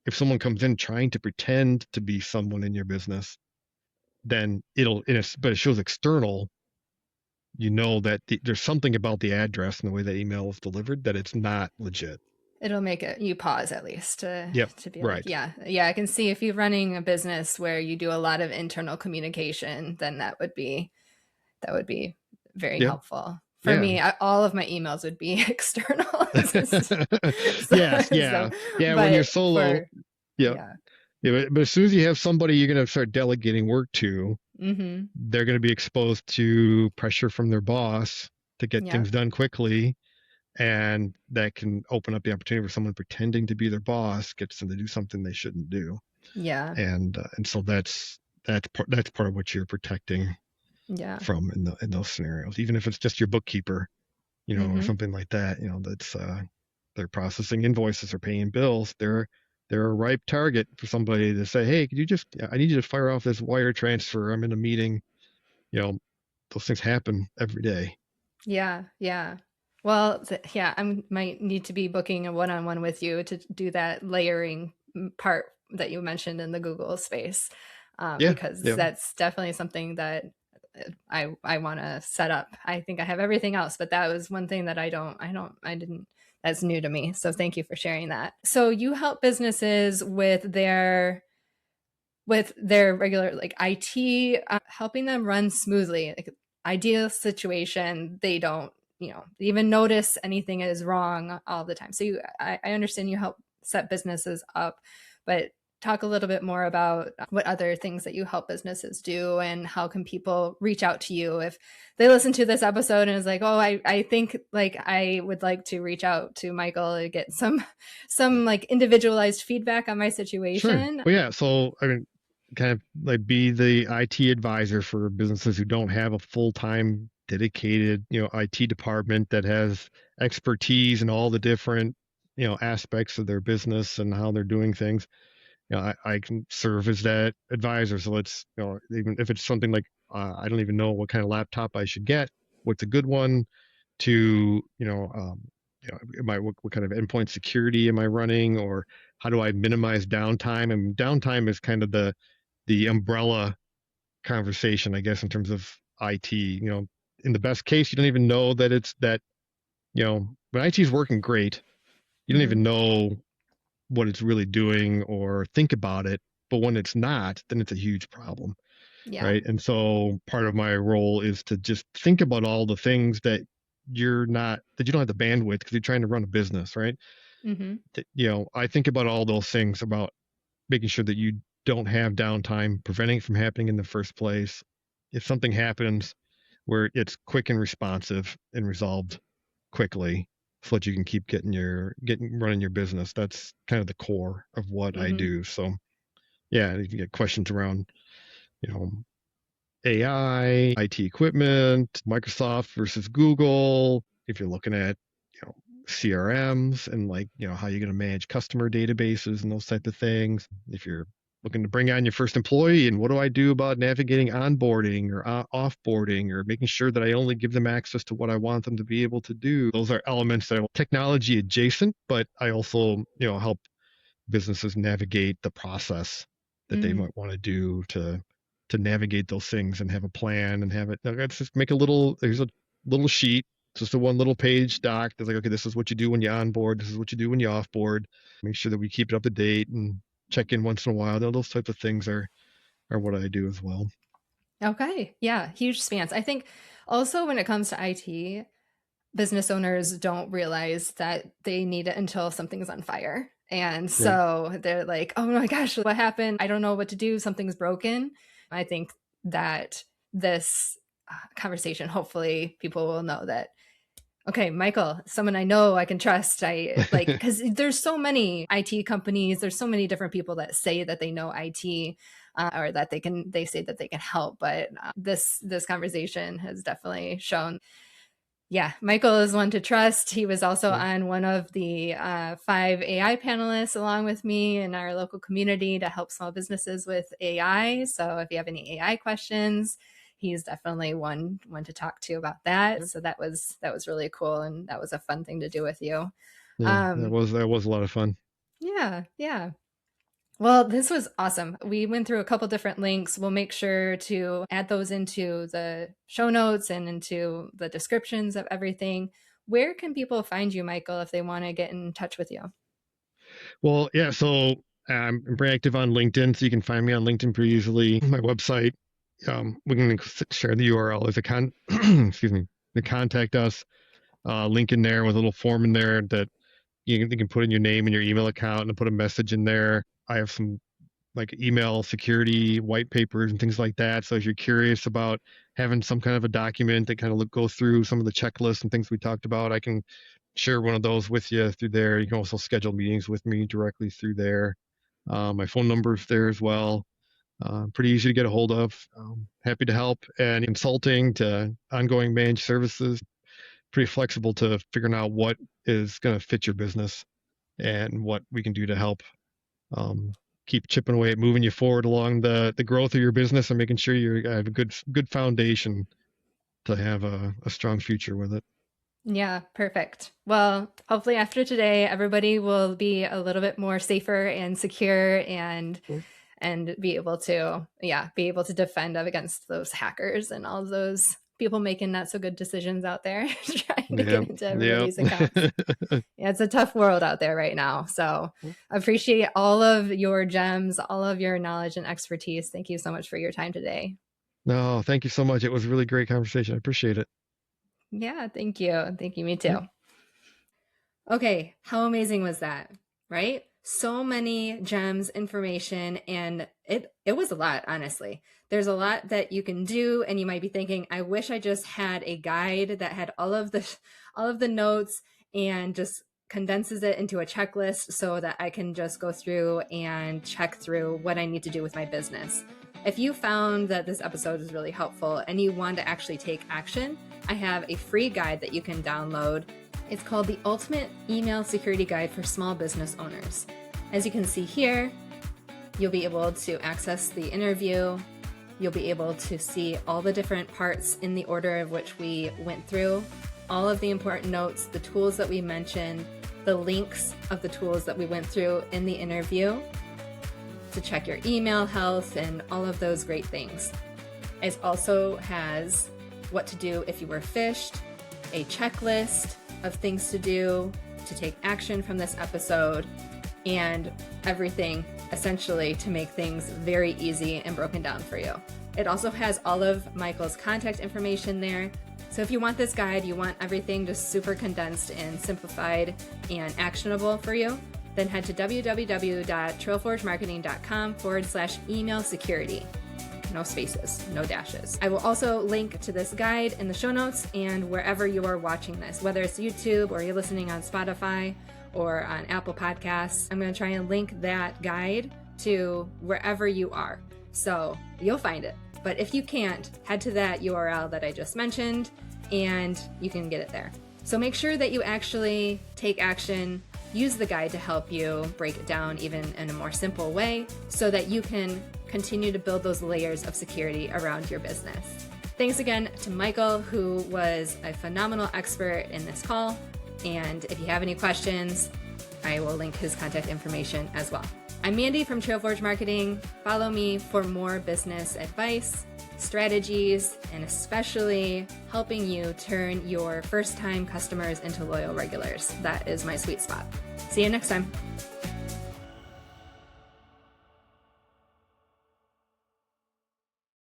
if someone comes in trying to pretend to be someone in your business, then but it shows external, that there's something about the address and the way that email is delivered that it's not legit. It'll make it you pause at least to Yep. be like, Right. yeah, yeah, I can see if you're running a business where you do a lot of internal communication, then that would be very Yep. helpful. For Yeah. me, all of my emails would be external. so, Yes. so, Yeah. Yeah. When you're but solo. for Yep. yeah. Yeah, but as soon as you have somebody you're going to start delegating work to, Mhm. they're going to be exposed to pressure from their boss to get Yeah. things done quickly. and that can open up the opportunity for someone pretending to be their boss gets them to do something they shouldn't do. Yeah. And so that's part of what you're protecting Yeah. from in those scenarios, even if it's just your bookkeeper, or Mm-hmm. something like that. That's they're processing invoices or paying bills. They're a ripe target for somebody to say, hey, could you just, I need you to fire off this wire transfer, I'm in a meeting. you know those things happen every day. Yeah, yeah. Well, yeah, I might need to be booking a one-on-one with you to do that layering part that you mentioned in the Google space, Yeah, because yeah, that's definitely something that I want to set up. I think I have everything else, but that was one thing that I didn't. That's new to me. So thank you for sharing that. So you help businesses with their regular like IT, helping them run smoothly. Like ideal situation, they don't even notice anything is wrong all the time. So I understand you help set businesses up, but talk a little bit more about what other things that you help businesses do and how can people reach out to you if they listen to this episode and is like, oh, I think like I would like to reach out to Michael to get some like individualized feedback on my sure. situation. Well, yeah. So I mean, kind of like be the IT advisor for businesses who don't have a full-time dedicated, IT department that has expertise in all the different, aspects of their business and how they're doing things. I can serve as that advisor. So let's, even if it's something like, I don't even know what kind of laptop I should get, what's a good one, to, what kind of endpoint security am I running, or how do I minimize downtime? And downtime is kind of the umbrella conversation, I guess, in terms of IT. In the best case, you don't even know that it's that, when IT is working great, you don't Mm-hmm. even know what it's really doing or think about it. But when it's not, then it's a huge problem, Yeah. right? And so part of my role is to just think about all the things that you don't have the bandwidth because you're trying to run a business, right? Mm-hmm. I think about all those things about making sure that you don't have downtime, preventing it from happening in the first place. If something happens, where it's quick and responsive and resolved quickly so that you can keep getting running your business. That's kind of the core of what I Mm-hmm. do. So yeah, if you get questions around, you know, AI, IT equipment, Microsoft versus Google, if you're looking at, CRMs and like, how you're going to manage customer databases and those type of things. If you're looking to bring on your first employee and what do I do about navigating onboarding or offboarding or making sure that I only give them access to what I want them to be able to do. Those are elements that are technology adjacent, but I also, help businesses navigate the process that they Mm. might want to do to navigate those things and have a plan and have it. Let's just make a little. There's a little sheet, just a one little page doc. That's like, okay, this is what you do when you onboard. This is what you do when you offboard. Make sure that we keep it up to date and check in once in a while. Those types of things are what I do as well. Okay. Yeah. Huge spans. I think also when it comes to IT, business owners don't realize that they need it until something's on fire. And Right. so they're like, oh my gosh, what happened? I don't know what to do. Something's broken. I think that this conversation, hopefully, people will know that okay, Michael, someone I know I can trust. I like because there's so many IT companies. There's so many different people that say that they know IT, or that they say that they can help. But this conversation has definitely shown. Yeah, Michael is one to trust. He was also Yeah. on one of the 5 AI panelists along with me in our local community to help small businesses with AI. So if you have any AI questions, he's definitely one to talk to about that. So that was really cool, and that was a fun thing to do with you. Yeah, that Um, was a lot of fun. yeah, yeah. Well, this was awesome. We went through a couple different links. We'll make sure to add those into the show notes and into the descriptions of everything. Where can people find you, Michael, if they want to get in touch with you? Well, yeah, so I'm very active on LinkedIn, so you can find me on LinkedIn pretty easily. My website, we can share the URL. There's a excuse me, to contact us, link in there with a little form in there that you can put in your name and your email account and put a message in there. I have some like email security white papers and things like that. So if you're curious about having some kind of a document that kind of go through some of the checklists and things we talked about, I can share one of those with you through there. You can also schedule meetings with me directly through there. My phone number is there as well. Pretty easy to get a hold of. Happy to help. And consulting to ongoing managed services, pretty flexible to figuring out what is going to fit your business and what we can do to help keep chipping away at moving you forward along the growth of your business and making sure you have a good foundation to have a strong future with it. Yeah, perfect. Well, hopefully after today, everybody will be a little bit more safer and secure and be able to, be able to defend up against those hackers and all those people making not so good decisions out there trying to get into everybody's accounts. Yeah, it's a tough world out there right now. So I appreciate all of your gems, all of your knowledge and expertise. Thank you so much for your time today. No, thank you so much. It was a really great conversation. I appreciate it. Yeah, thank you. Thank you. Me too. Okay, how amazing was that, right? So many gems, information, and it was a lot, honestly. There's a lot that you can do, and you might be thinking, I wish I just had a guide that had all of the notes and just condenses it into a checklist so that I can just go through and check through what I need to do with my business. If you found that this episode was really helpful and you want to actually take action, I have a free guide that you can download. It's called the Ultimate Email Security Guide for Small Business Owners. As you can see here, you'll be able to access the interview. You'll be able to see all the different parts in the order of which we went through, all of the important notes, the tools that we mentioned, the links of the tools that we went through in the interview to check your email health and all of those great things. It also has what to do if you were phished, a checklist of things to do to take action from this episode, and everything essentially to make things very easy and broken down for you. It also has all of Michael's contact information there. So if you want this guide, you want everything just super condensed and simplified and actionable for you, then head to www.trailforgemarketing.com/email security. No spaces, no dashes. I will also link to this guide in the show notes and wherever you are watching this, whether it's YouTube or you're listening on Spotify or on Apple Podcasts. I'm going to try and link that guide to wherever you are. So you'll find it. But if you can't, head to that URL that I just mentioned and you can get it there. So make sure that you actually take action. Use the guide to help you break it down even in a more simple way so that you can continue to build those layers of security around your business. Thanks again to Michael, who was a phenomenal expert in this call. And if you have any questions, I will link his contact information as well. I'm Mandie from Trailforge Marketing. Follow me for more business advice, strategies, and especially helping you turn your first-time customers into loyal regulars. That is my sweet spot. See you next time.